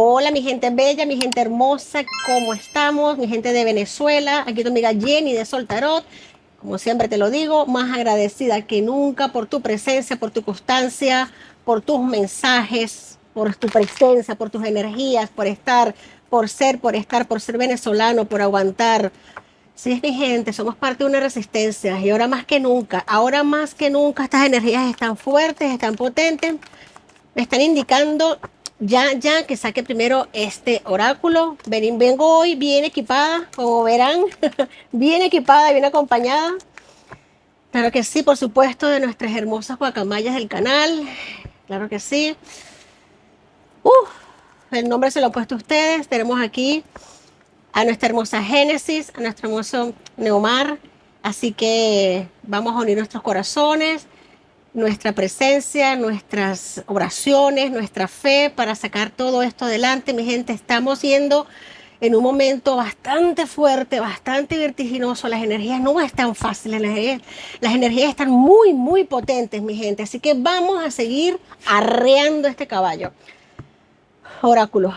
Hola, mi gente bella, mi gente hermosa, ¿cómo estamos? Mi gente de Venezuela, aquí tu amiga Jenny de Soltarot. Como siempre te lo digo, más agradecida que nunca por tu presencia, por tu constancia, por tus mensajes, por tu presencia, por tus energías, por estar, por ser venezolano, por aguantar. Sí, es mi gente, somos parte de una resistencia y ahora más que nunca estas energías están fuertes, están potentes. Me están indicando ya que saque primero este oráculo. Vengo hoy bien equipada, como verán, bien equipada, bien acompañada. Claro que sí, por supuesto, de nuestras hermosas guacamayas del canal. Claro que sí. Uf, el nombre se lo he puesto a ustedes. Tenemos aquí a nuestra hermosa Génesis, a nuestro hermoso Neomar. Así que vamos a unir nuestros corazones, nuestra presencia, nuestras oraciones, nuestra fe para sacar todo esto adelante. Mi gente, estamos yendo en un momento bastante fuerte, bastante vertiginoso. Las energías no están fáciles, las energías están muy, muy potentes, mi gente. Así que vamos a seguir arreando este caballo. Oráculo.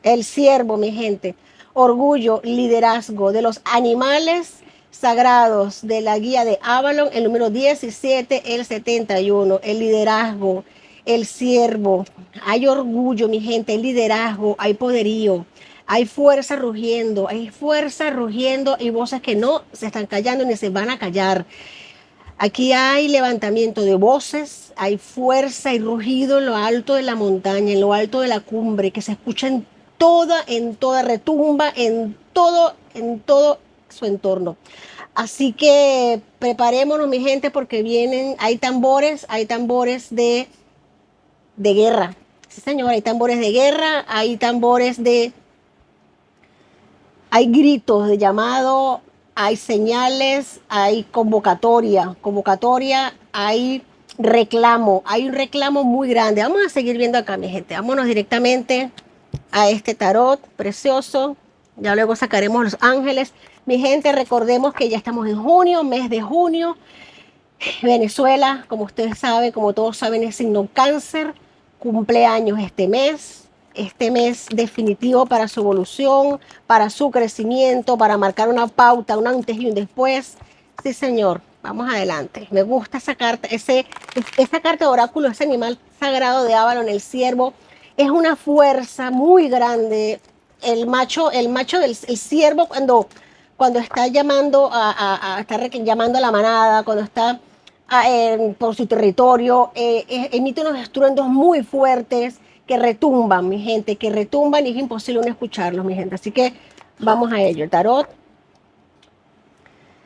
El ciervo, mi gente. Orgullo, liderazgo de los animales sagrados de la guía de Avalon, el número 17, el 71. El liderazgo, el ciervo. Hay orgullo, mi gente, hay liderazgo, hay poderío. Hay fuerza rugiendo y voces que no se están callando ni se van a callar. Aquí hay levantamiento de voces, hay fuerza y rugido en lo alto de la montaña, en lo alto de la cumbre, que se escucha en toda retumba, en todo su entorno. Así que preparémonos, mi gente, porque hay tambores de guerra. Sí, señor, hay tambores de guerra, hay gritos de llamado, hay señales, hay convocatoria, hay un reclamo muy grande. Vamos a seguir viendo acá, mi gente. Vámonos directamente a este tarot precioso. Ya luego sacaremos los ángeles. Mi gente, recordemos que ya estamos en junio, mes de junio. Venezuela, como ustedes saben, como todos saben, es signo cáncer, cumpleaños este mes definitivo para su evolución, para su crecimiento, para marcar una pauta, un antes y un después. Sí, señor, vamos adelante. Me gusta esa carta de oráculo, ese animal sagrado de Avalon, el ciervo, es una fuerza muy grande. El ciervo cuando está llamando llamando a la manada, cuando está por su territorio, emite unos estruendos muy fuertes que retumban, mi gente, que retumban y es imposible no escucharlos, mi gente. Así que vamos a ello. El tarot.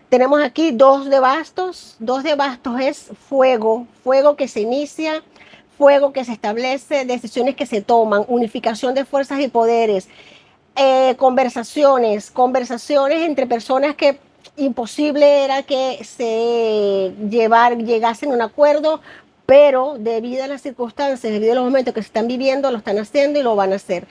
Tenemos aquí dos de bastos. Dos de bastos es fuego, fuego que se inicia, fuego que se establece, decisiones que se toman, unificación de fuerzas y poderes, conversaciones entre personas que imposible era que llegasen a un acuerdo, pero debido a las circunstancias, debido a los momentos que se están viviendo, lo están haciendo y lo van a hacer.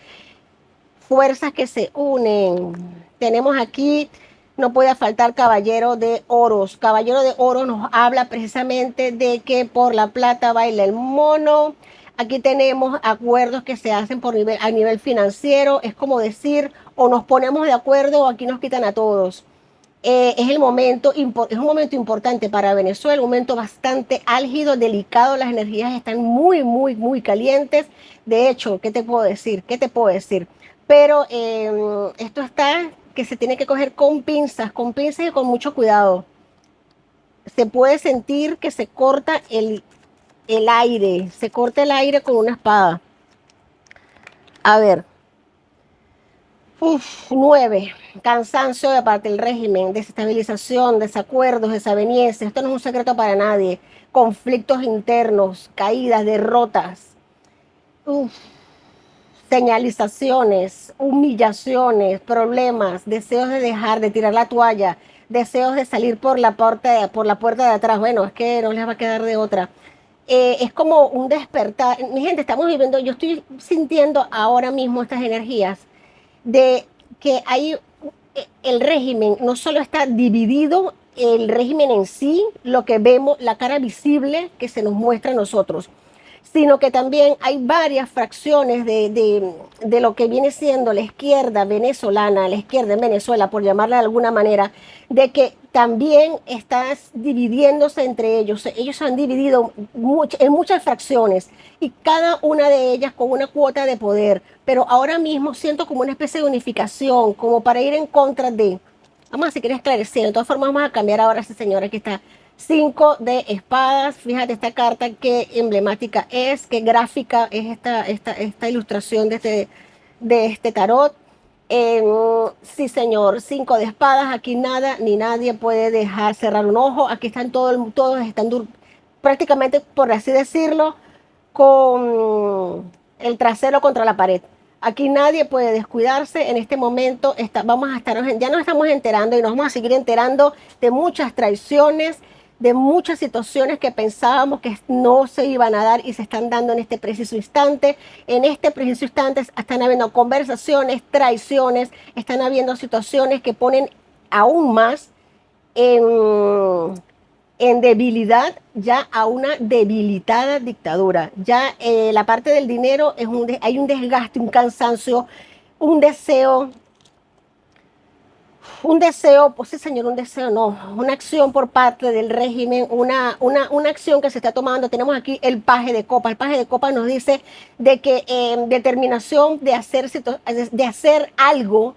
Fuerzas que se unen. Tenemos aquí, no puede faltar Caballero de Oros. Caballero de Oros nos habla precisamente de que por la plata baila el mono. Aquí tenemos acuerdos que se hacen a nivel financiero. Es como decir, o nos ponemos de acuerdo o aquí nos quitan a todos. Es un momento importante para Venezuela, un momento bastante álgido, delicado. Las energías están muy, muy, muy calientes. De hecho, ¿qué te puedo decir? ¿Qué te puedo decir? Pero esto está que se tiene que coger con pinzas y con mucho cuidado. Se puede sentir que se corta el aire, se corta el aire con una espada. A ver, 9. Cansancio de parte del régimen, desestabilización, desacuerdos, desavenencias. Esto no es un secreto para nadie. Conflictos internos, caídas, derrotas. Uf, señalizaciones, humillaciones, problemas, deseos de dejar, de tirar la toalla, deseos de salir por la puerta de atrás. Bueno, es que no les va a quedar de otra. Es como un despertar. Mi gente, yo estoy sintiendo ahora mismo estas energías de que hay el régimen, no solo está dividido el régimen en sí, lo que vemos, la cara visible que se nos muestra a nosotros, sino que también hay varias fracciones de lo que viene siendo la izquierda venezolana, la izquierda en Venezuela, por llamarla de alguna manera, de que también está dividiéndose entre ellos. Ellos se han dividido en muchas fracciones y cada una de ellas con una cuota de poder, pero ahora mismo siento como una especie de unificación, como para ir en contra de... Vamos a seguir esclareciendo. De todas formas, vamos a cambiar ahora a esta señora que está. 5 de espadas. Fíjate esta carta, qué emblemática es, qué gráfica es esta ilustración de este tarot. Sí, señor. 5 de espadas. Aquí nada ni nadie puede dejar cerrar un ojo. Aquí están todos están prácticamente, por así decirlo, con el trasero contra la pared. Aquí nadie puede descuidarse. En este momento vamos a estar, ya nos estamos enterando y nos vamos a seguir enterando de muchas traiciones, de muchas situaciones que pensábamos que no se iban a dar y se están dando en este preciso instante. En este preciso instante están habiendo conversaciones, traiciones, están habiendo situaciones que ponen aún más en debilidad ya a una debilitada dictadura. Ya la parte del dinero hay un desgaste, un cansancio, un deseo, pues sí señor, un deseo no, una acción por parte del régimen, una acción que se está tomando. Tenemos aquí el paje de copa. El paje de copa nos dice de que determinación de hacer algo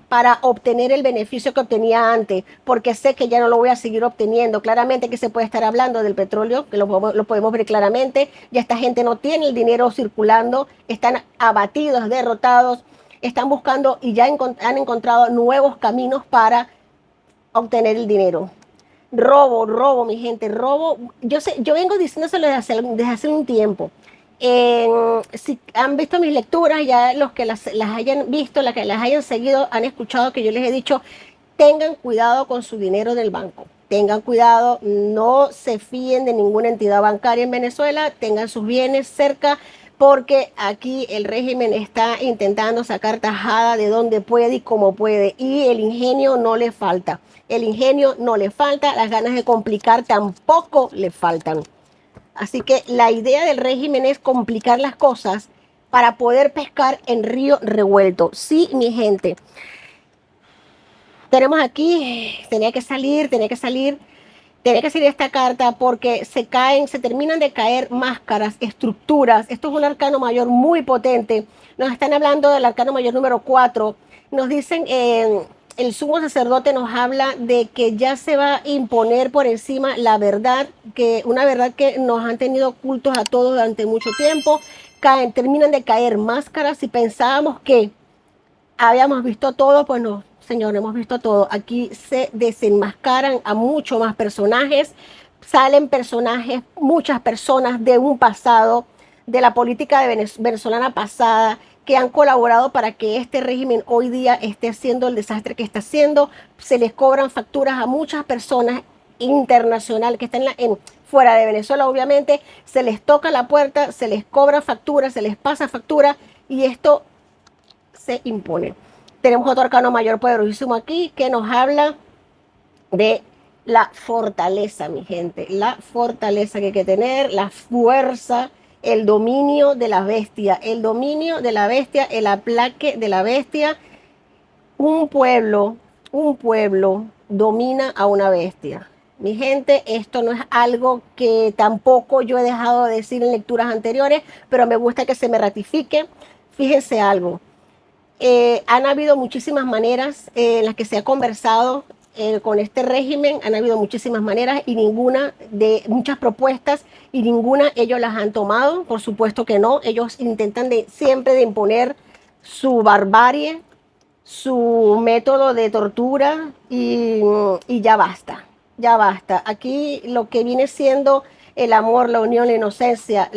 para obtener el beneficio que obtenía antes, porque sé que ya no lo voy a seguir obteniendo. Claramente que se puede estar hablando del petróleo, que lo podemos ver claramente. Ya esta gente no tiene el dinero circulando, están abatidos, derrotados, están buscando y ya han encontrado nuevos caminos para obtener el dinero. Robo, mi gente, robo. Yo sé, yo vengo diciéndoselo desde hace un tiempo. Si han visto mis lecturas, ya los que las hayan visto, las que las hayan seguido, han escuchado que yo les he dicho, tengan cuidado con su dinero del banco. Tengan cuidado, no se fíen de ninguna entidad bancaria en Venezuela, tengan sus bienes cerca, porque aquí el régimen está intentando sacar tajada de donde puede y como puede, y el ingenio no le falta. El ingenio no le falta, las ganas de complicar tampoco le faltan. Así que la idea del régimen es complicar las cosas para poder pescar en río revuelto. Sí, mi gente. Tenemos aquí, tenía que salir esta carta porque se terminan de caer máscaras, estructuras. Esto es un arcano mayor muy potente. Nos están hablando del arcano mayor número 4. Nos dicen, el sumo sacerdote nos habla de que ya se va a imponer por encima la verdad, una verdad que nos han tenido ocultos a todos durante mucho tiempo. Terminan de caer máscaras y pensábamos que habíamos visto todo, pues no, señor, hemos visto todo. Aquí se desenmascaran a muchos más personajes, salen personajes, muchas personas de un pasado, de la política venezolana pasada, que han colaborado para que este régimen hoy día esté haciendo el desastre que está haciendo. Se les cobran facturas a muchas personas internacionales que están fuera de Venezuela, obviamente, se les toca la puerta, se les cobra factura, se les pasa factura y esto se impone. Tenemos otro arcano mayor poderosísimo aquí que nos habla de la fortaleza, mi gente, la fortaleza que hay que tener, la fuerza, el dominio de la bestia, el aplaque de la bestia. Un pueblo domina a una bestia. Mi gente, esto no es algo que tampoco yo he dejado de decir en lecturas anteriores, pero me gusta que se me ratifique. Fíjense algo, han habido muchísimas maneras en las que se ha conversado con este régimen, han habido muchísimas maneras y muchas propuestas y ninguna ellos las han tomado, por supuesto que no, ellos intentan siempre de imponer su barbarie, su método de tortura y ya basta, ya basta. Aquí lo que viene siendo el amor, la unión, la inocencia,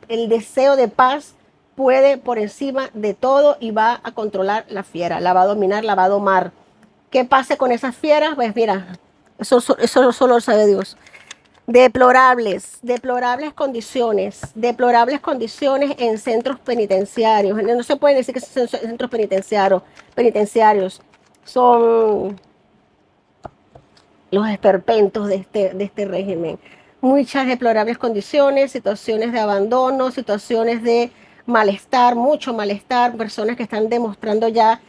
el deseo de paz puede por encima de todo y va a controlar la fiera, la va a dominar, la va a domar. ¿Qué pase con esas fieras? Pues mira, eso solo lo sabe Dios. Deplorables condiciones en centros penitenciarios. No se puede decir que son centros penitenciarios. Son los esperpentos de este régimen. muchas deplorables condiciones, situaciones de abandono, situaciones de malestar, mucho malestar, personas que están demostrando ya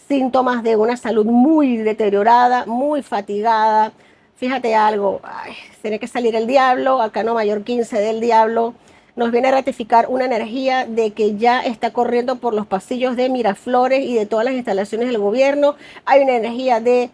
síntomas de una salud muy deteriorada, muy fatigada. Fíjate algo, ay, tiene que salir el diablo, Arcano Mayor 15 del diablo, nos viene a ratificar una energía de que ya está corriendo por los pasillos de Miraflores y de todas las instalaciones del gobierno. Hay una energía de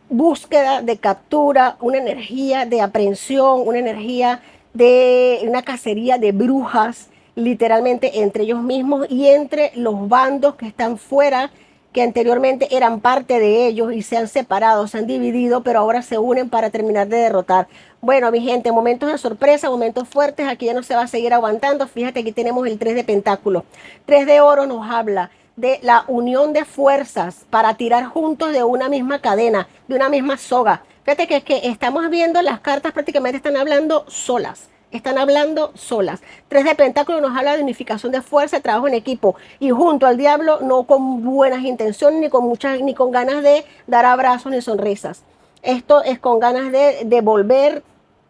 búsqueda, de captura, una energía de aprehensión, una energía de una cacería de brujas, literalmente entre ellos mismos y entre los bandos que están fuera, que anteriormente eran parte de ellos y se han separado, se han dividido, pero ahora se unen para terminar de derrotar. Bueno, mi gente, momentos de sorpresa, momentos fuertes, aquí ya no se va a seguir aguantando. Fíjate, aquí tenemos el 3 de pentáculos. 3 de oro nos habla de la unión de fuerzas para tirar juntos de una misma cadena, de una misma soga. Fíjate que estamos viendo las cartas prácticamente están hablando solas. Están hablando solas. 3 de pentáculos nos habla de unificación de fuerza, de trabajo en equipo. Y junto al diablo, no con buenas intenciones, ni con ganas de dar abrazos ni sonrisas. Esto es con ganas de devolver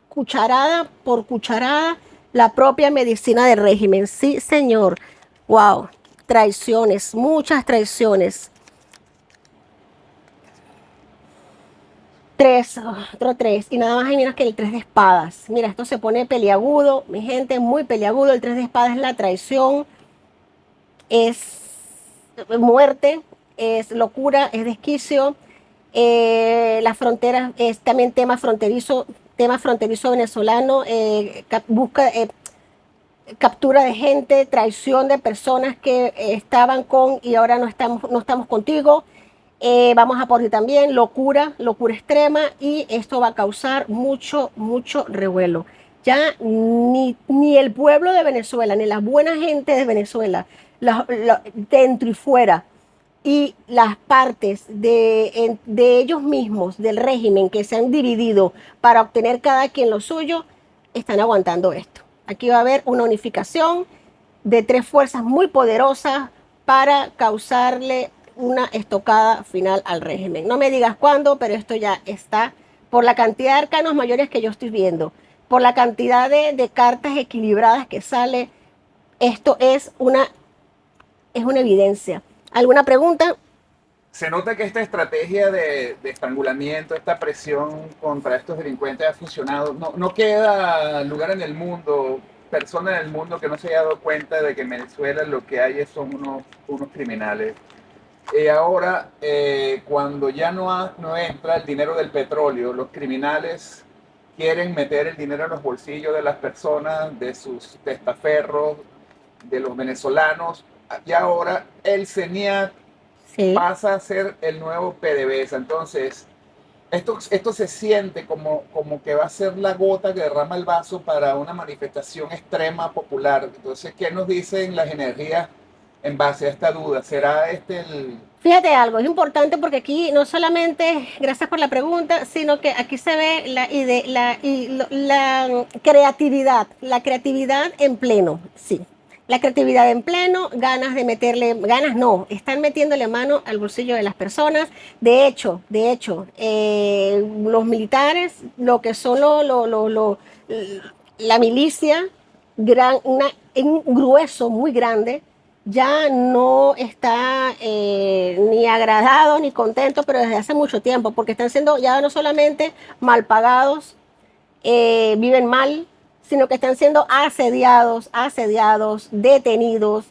cucharada por cucharada la propia medicina del régimen. Sí, señor. Wow. Traiciones, muchas traiciones. 3, otro 3. Y nada más hay menos que el 3 de espadas. Mira, esto se pone peliagudo, mi gente, muy peliagudo. El 3 de espadas es la traición, es muerte, es locura, es desquicio. La frontera es también tema fronterizo venezolano. Busca captura de gente, traición de personas que estaban con y ahora no estamos contigo. Vamos a por ti también, locura, locura extrema y esto va a causar mucho, mucho revuelo. Ya ni el pueblo de Venezuela, ni la buena gente de Venezuela, dentro y fuera, y las partes de ellos mismos, del régimen, que se han dividido para obtener cada quien lo suyo, están aguantando esto. Aquí va a haber una unificación de 3 fuerzas muy poderosas para causarle una estocada final al régimen. No me digas cuándo, pero esto ya está por la cantidad de arcanos mayores que yo estoy viendo, por la cantidad de cartas equilibradas que sale. Esto es una evidencia. ¿Alguna pregunta? Se nota que esta estrategia de estrangulamiento, esta presión contra estos delincuentes ha funcionado. No, no queda lugar en el mundo, persona en el mundo que no se haya dado cuenta de que en Venezuela lo que hay son unos criminales. Y ahora, cuando ya no entra el dinero del petróleo, los criminales quieren meter el dinero en los bolsillos de las personas, de sus testaferros, de los venezolanos. Y ahora el CENIAT Sí. pasa a ser el nuevo PDVSA. Entonces, esto se siente como que va a ser la gota que derrama el vaso para una manifestación extrema popular. Entonces, ¿qué nos dicen las energías en base a esta duda? ¿Será este el...? Fíjate algo, es importante porque aquí no solamente, gracias por la pregunta, sino que aquí se ve la creatividad en pleno, sí. La creatividad en pleno, ganas de meterle, ganas no, están metiéndole mano al bolsillo de las personas. De hecho, los militares, lo que son la milicia, un grueso muy grande, ya no está ni agradado ni contento, pero desde hace mucho tiempo, porque están siendo ya no solamente mal pagados, viven mal, sino que están siendo asediados, detenidos,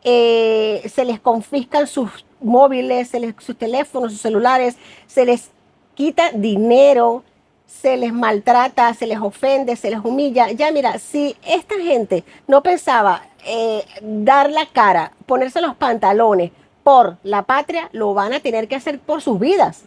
se les confiscan sus móviles, sus teléfonos, sus celulares, se les quita dinero, se les maltrata, se les ofende, se les humilla. Ya mira, si esta gente no pensaba dar la cara, ponerse los pantalones por la patria, lo van a tener que hacer por sus vidas,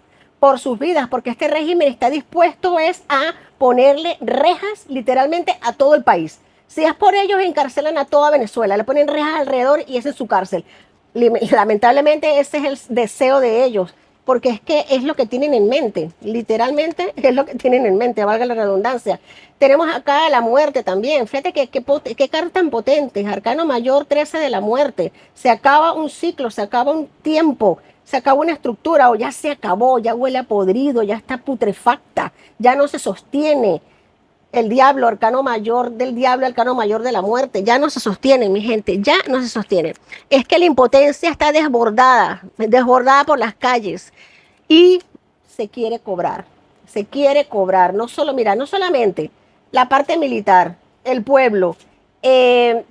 porque este régimen está dispuesto es a ponerle rejas literalmente a todo el país. Si es por ellos, encarcelan a toda Venezuela, le ponen rejas alrededor y esa es su cárcel. Lamentablemente ese es el deseo de ellos, porque es que es lo que tienen en mente, literalmente es lo que tienen en mente, valga la redundancia. Tenemos acá la muerte también, fíjate qué carta tan potente, Arcano Mayor 13 de la muerte, se acaba un ciclo, se acaba un tiempo, se acabó una estructura o ya se acabó, ya huele a podrido, ya está putrefacta, ya no se sostiene. El diablo, arcano mayor del diablo, arcano mayor de la muerte, ya no se sostienen, mi gente, ya no se sostienen. Es que la impotencia está desbordada, desbordada por las calles y se quiere cobrar, no solo, mira, no solamente la parte militar, el pueblo, eh,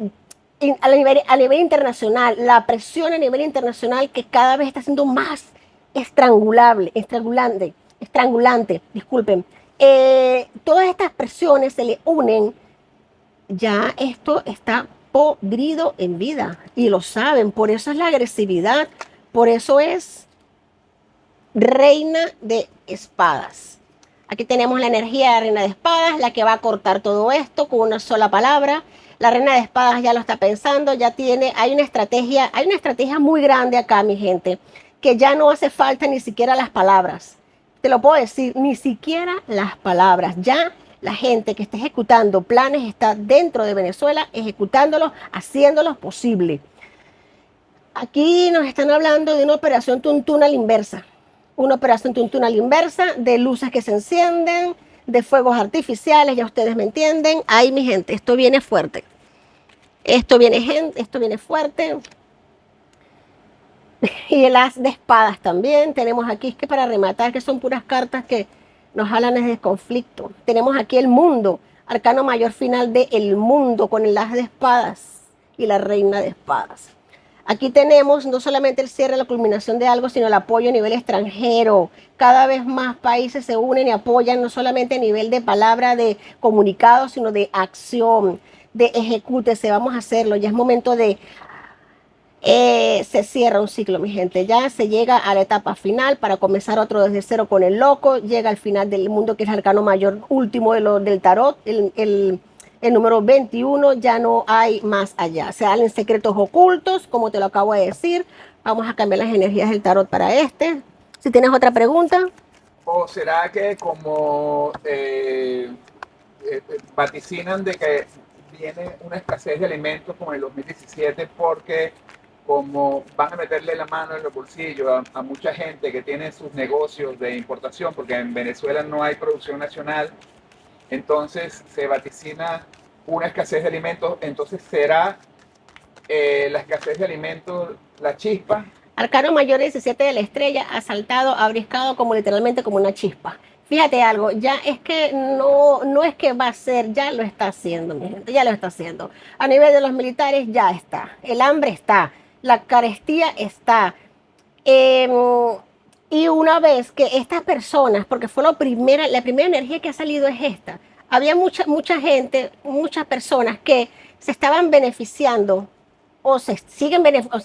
a nivel internacional, la presión a nivel internacional que cada vez está siendo más estrangulante, disculpen. Todas estas presiones se le unen, ya esto está podrido en vida y lo saben, por eso es la agresividad, por eso es reina de espadas. Aquí tenemos la energía de reina de espadas, la que va a cortar todo esto con una sola palabra. La reina de espadas ya lo está pensando, ya tiene, hay una estrategia muy grande acá, mi gente, que ya no hace falta ni siquiera las palabras. Te lo puedo decir, ni siquiera las palabras. Ya la gente que está ejecutando planes está dentro de Venezuela, ejecutándolos, haciéndolos posible. Aquí nos están hablando de una operación Tuntún a la inversa. Una operación Tuntún a la inversa, de luces que se encienden, de fuegos artificiales, ya ustedes me entienden. Ahí, mi gente, esto viene fuerte. Esto viene fuerte. Y el as de espadas también. Tenemos aquí, es que para rematar, que son puras cartas que nos hablan de conflicto. Tenemos aquí el mundo, arcano mayor final de el mundo, con el as de espadas y la reina de espadas. Aquí tenemos no solamente el cierre, la culminación de algo, sino el apoyo a nivel extranjero. Cada vez más países se unen y apoyan, no solamente a nivel de palabra, de comunicado, sino de acción, de ejecútese, vamos a hacerlo. Ya es momento de se cierra un ciclo, mi gente. Ya se llega a la etapa final para comenzar otro desde cero con el loco. Llega al final del mundo, que es el arcano mayor último del tarot, el número 21. Ya no hay más allá. Se salen secretos ocultos, como te lo acabo de decir. Vamos a cambiar las energías del tarot para este. Si tienes otra pregunta. ¿O será que como vaticinan de que viene una escasez de alimentos como en el 2017 porque como van a meterle la mano en los bolsillos a mucha gente que tiene sus negocios de importación, porque en Venezuela no hay producción nacional, entonces se vaticina una escasez de alimentos, entonces será la escasez de alimentos la chispa? Arcano mayor 17 de la estrella, asaltado, abriscado, como literalmente como una chispa. Fíjate algo, ya es que no es que va a ser, ya lo está haciendo, mi gente, ya lo está haciendo. A nivel de los militares ya está, el hambre está, la carestía está. Eh, y una vez que estas personas, porque fue la primera energía que ha salido es esta, había mucha gente, muchas personas que se estaban beneficiando o se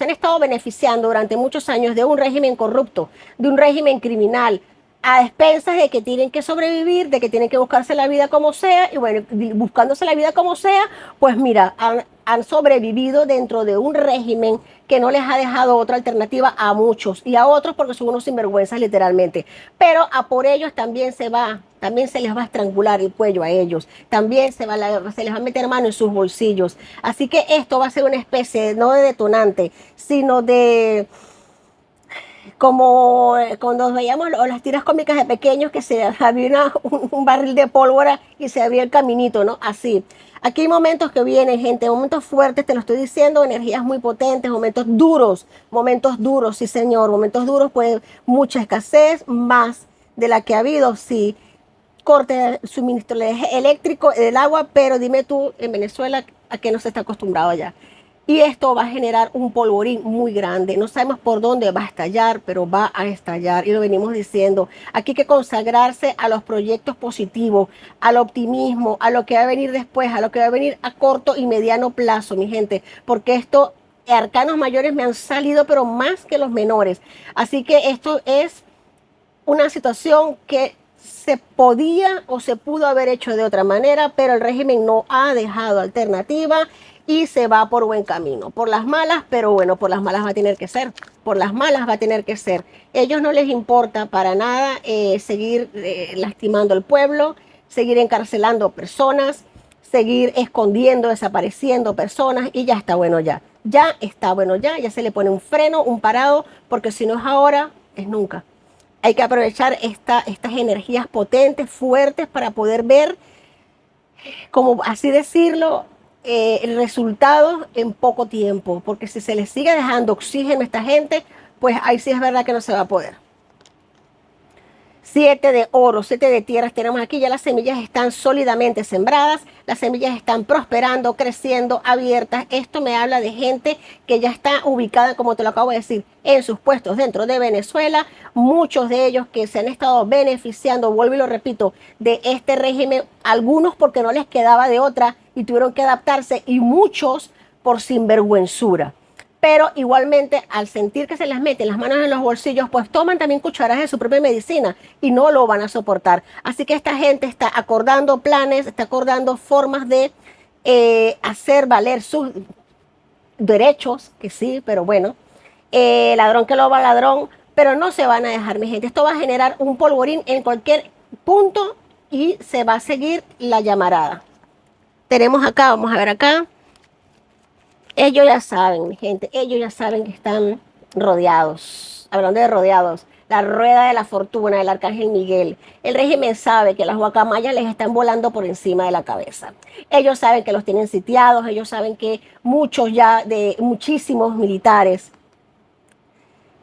han estado beneficiando durante muchos años de un régimen corrupto, de un régimen criminal, a expensas de que tienen que sobrevivir, de que tienen que buscarse la vida como sea, y bueno, buscándose la vida como sea, pues mira, han sobrevivido dentro de un régimen que no les ha dejado otra alternativa a muchos y a otros porque son unos sinvergüenzas literalmente. Pero a por ellos también también se les va a estrangular el cuello a ellos, también se les va a meter mano en sus bolsillos. Así que esto va a ser una especie, no de detonante, sino de como cuando veíamos las tiras cómicas de pequeños que se había un barril de pólvora y se abría el caminito, ¿no? Así. Aquí hay momentos que vienen, gente, momentos fuertes, te lo estoy diciendo, energías muy potentes, momentos duros, sí señor, momentos duros, pues mucha escasez, más de la que ha habido, sí, corte de suministro eléctrico, del agua, pero dime tú, en Venezuela, ¿a qué no se está acostumbrado ya? Y esto va a generar un polvorín muy grande. No sabemos por dónde va a estallar, pero va a estallar. Y lo venimos diciendo. Aquí hay que consagrarse a los proyectos positivos, al optimismo, a lo que va a venir después, a lo que va a venir a corto y mediano plazo, mi gente. Porque esto, arcanos mayores me han salido, pero más que los menores. Así que esto es una situación que se podía o se pudo haber hecho de otra manera, pero el régimen no ha dejado alternativa y se va por buen camino. Por las malas, pero bueno, por las malas va a tener que ser. Por las malas va a tener que ser. Ellos no les importa para nada seguir lastimando al pueblo, seguir encarcelando personas, seguir escondiendo, desapareciendo personas y ya está bueno ya. Ya está bueno ya se le pone un freno, un parado, porque si no es ahora, es nunca. Hay que aprovechar estas energías potentes, fuertes, para poder ver como así decirlo, resultados en poco tiempo, porque si se les sigue dejando oxígeno a esta gente, pues ahí sí es verdad que no se va a poder. 7 de oro, 7 de tierras tenemos aquí, ya las semillas están sólidamente sembradas, las semillas están prosperando, creciendo, abiertas. Esto me habla de gente que ya está ubicada, como te lo acabo de decir, en sus puestos dentro de Venezuela. Muchos de ellos que se han estado beneficiando, vuelvo y lo repito, de este régimen, algunos porque no les quedaba de otra y tuvieron que adaptarse, y muchos por sinvergüenzura. Pero igualmente, al sentir que se les meten las manos en los bolsillos, pues toman también cucharadas de su propia medicina y no lo van a soportar. Así que esta gente está acordando planes, está acordando formas de hacer valer sus derechos, que sí, pero bueno, ladrón que lo va ladrón, pero no se van a dejar, mi gente. Esto va a generar un polvorín en cualquier punto y se va a seguir la llamarada. Tenemos acá, vamos a ver acá. Ellos ya saben, mi gente, ellos ya saben que están rodeados. Hablando de rodeados, la rueda de la fortuna del Arcángel Miguel. El régimen sabe que las guacamayas les están volando por encima de la cabeza. Ellos saben que los tienen sitiados, ellos saben que muchísimos militares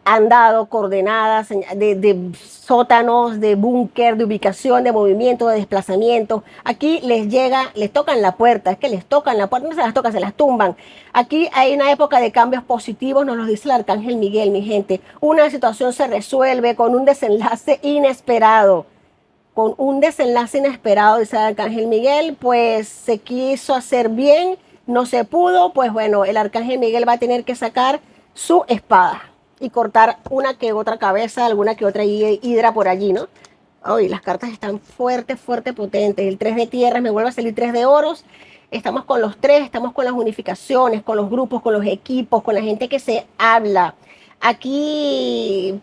han dado coordenadas de sótanos, de búnker, de ubicación, de movimiento, de desplazamiento. Aquí les llega, les tocan la puerta, es que les tocan la puerta, no se las tocan, se las tumban. Aquí hay una época de cambios positivos, nos lo dice el Arcángel Miguel, mi gente. Una situación se resuelve con un desenlace inesperado. Con un desenlace inesperado, dice el Arcángel Miguel, pues se quiso hacer bien, no se pudo, pues bueno, el Arcángel Miguel va a tener que sacar su espada y cortar una que otra cabeza, alguna que otra hidra por allí, ¿no? Hoy las cartas están fuertes, potentes. El 3 de tierras, me vuelve a salir 3 de oros. Estamos con los 3, estamos con las unificaciones, con los grupos, con los equipos, con la gente que se habla. Aquí,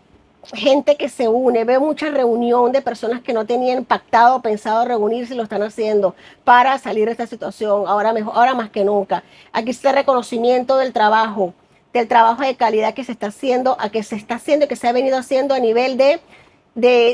gente que se une. Veo mucha reunión de personas que no tenían pactado, pensado reunirse y lo están haciendo para salir de esta situación. Ahora mejor, ahora más que nunca. Aquí está el reconocimiento del trabajo de calidad que se está haciendo, a que se está haciendo y que se ha venido haciendo a nivel de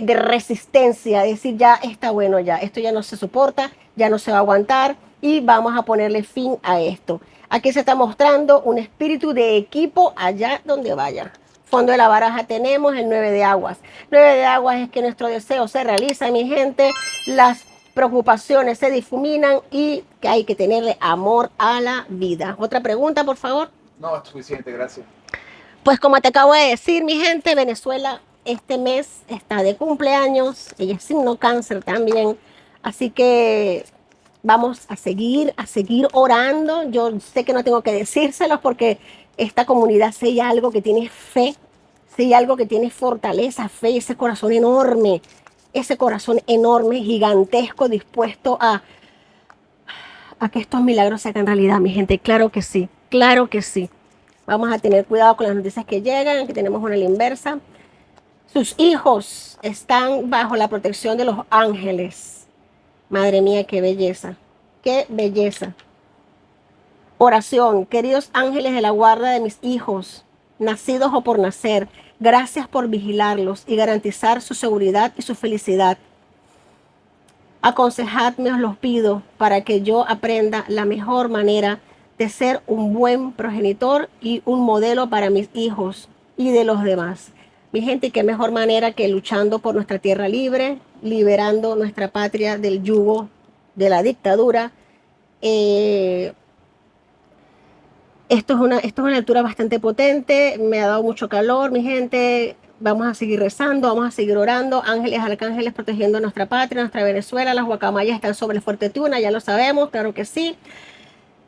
resistencia, es decir, ya está bueno, ya esto ya no se soporta, ya no se va a aguantar y vamos a ponerle fin a esto. Aquí se está mostrando un espíritu de equipo allá donde vaya. Fondo de la baraja tenemos el 9 de aguas. 9 de aguas es que nuestro deseo se realiza, mi gente, las preocupaciones se difuminan y que hay que tenerle amor a la vida. Otra pregunta, por favor. No, es suficiente, gracias. Pues como te acabo de decir, mi gente, Venezuela este mes está de cumpleaños, ella es signo cáncer también, así que vamos a seguir orando. Yo sé que no tengo que decírselos porque esta comunidad sé algo que tiene fe, sé algo que tiene fortaleza, fe y ese corazón enorme, gigantesco, dispuesto a que estos milagros se hagan realidad, mi gente. Claro que sí, claro que sí. Vamos a tener cuidado con las noticias que llegan. Aquí tenemos una a la inversa. Sus hijos están bajo la protección de los ángeles. Madre mía, qué belleza, qué belleza. Oración, queridos ángeles de la guarda de mis hijos, nacidos o por nacer, gracias por vigilarlos y garantizar su seguridad y su felicidad. Aconsejadme, os los pido, para que yo aprenda la mejor manera de ser un buen progenitor y un modelo para mis hijos y de los demás. Mi gente, qué mejor manera que luchando por nuestra tierra libre, liberando nuestra patria del yugo de la dictadura. Esto es una lectura bastante potente, me ha dado mucho calor, mi gente. Vamos a seguir rezando, vamos a seguir orando. Ángeles, arcángeles protegiendo nuestra patria, nuestra Venezuela. Las guacamayas están sobre el Fuerte Tuna, ya lo sabemos, claro que sí.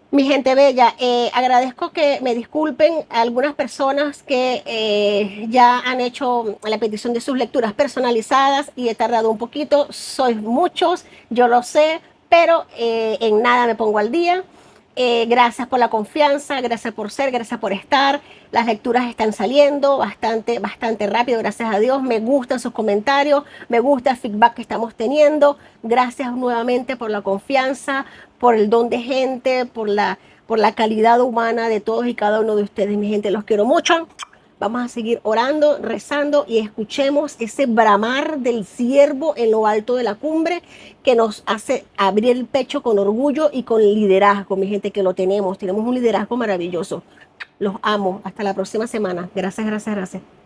Mi gente bella, agradezco que me disculpen a algunas personas que ya han hecho la petición de sus lecturas personalizadas y he tardado un poquito. Sois muchos, yo lo sé, pero en nada me pongo al día. Gracias por la confianza, gracias por ser, gracias por estar. Las lecturas están saliendo bastante rápido, gracias a Dios. Me gustan sus comentarios, me gusta el feedback que estamos teniendo. Gracias nuevamente por la confianza, por el don de gente, por la calidad humana de todos y cada uno de ustedes. Mi gente, los quiero mucho. Vamos a seguir orando, rezando y escuchemos ese bramar del ciervo en lo alto de la cumbre que nos hace abrir el pecho con orgullo y con liderazgo, mi gente, que lo tenemos. Tenemos un liderazgo maravilloso. Los amo. Hasta la próxima semana. Gracias, gracias, gracias.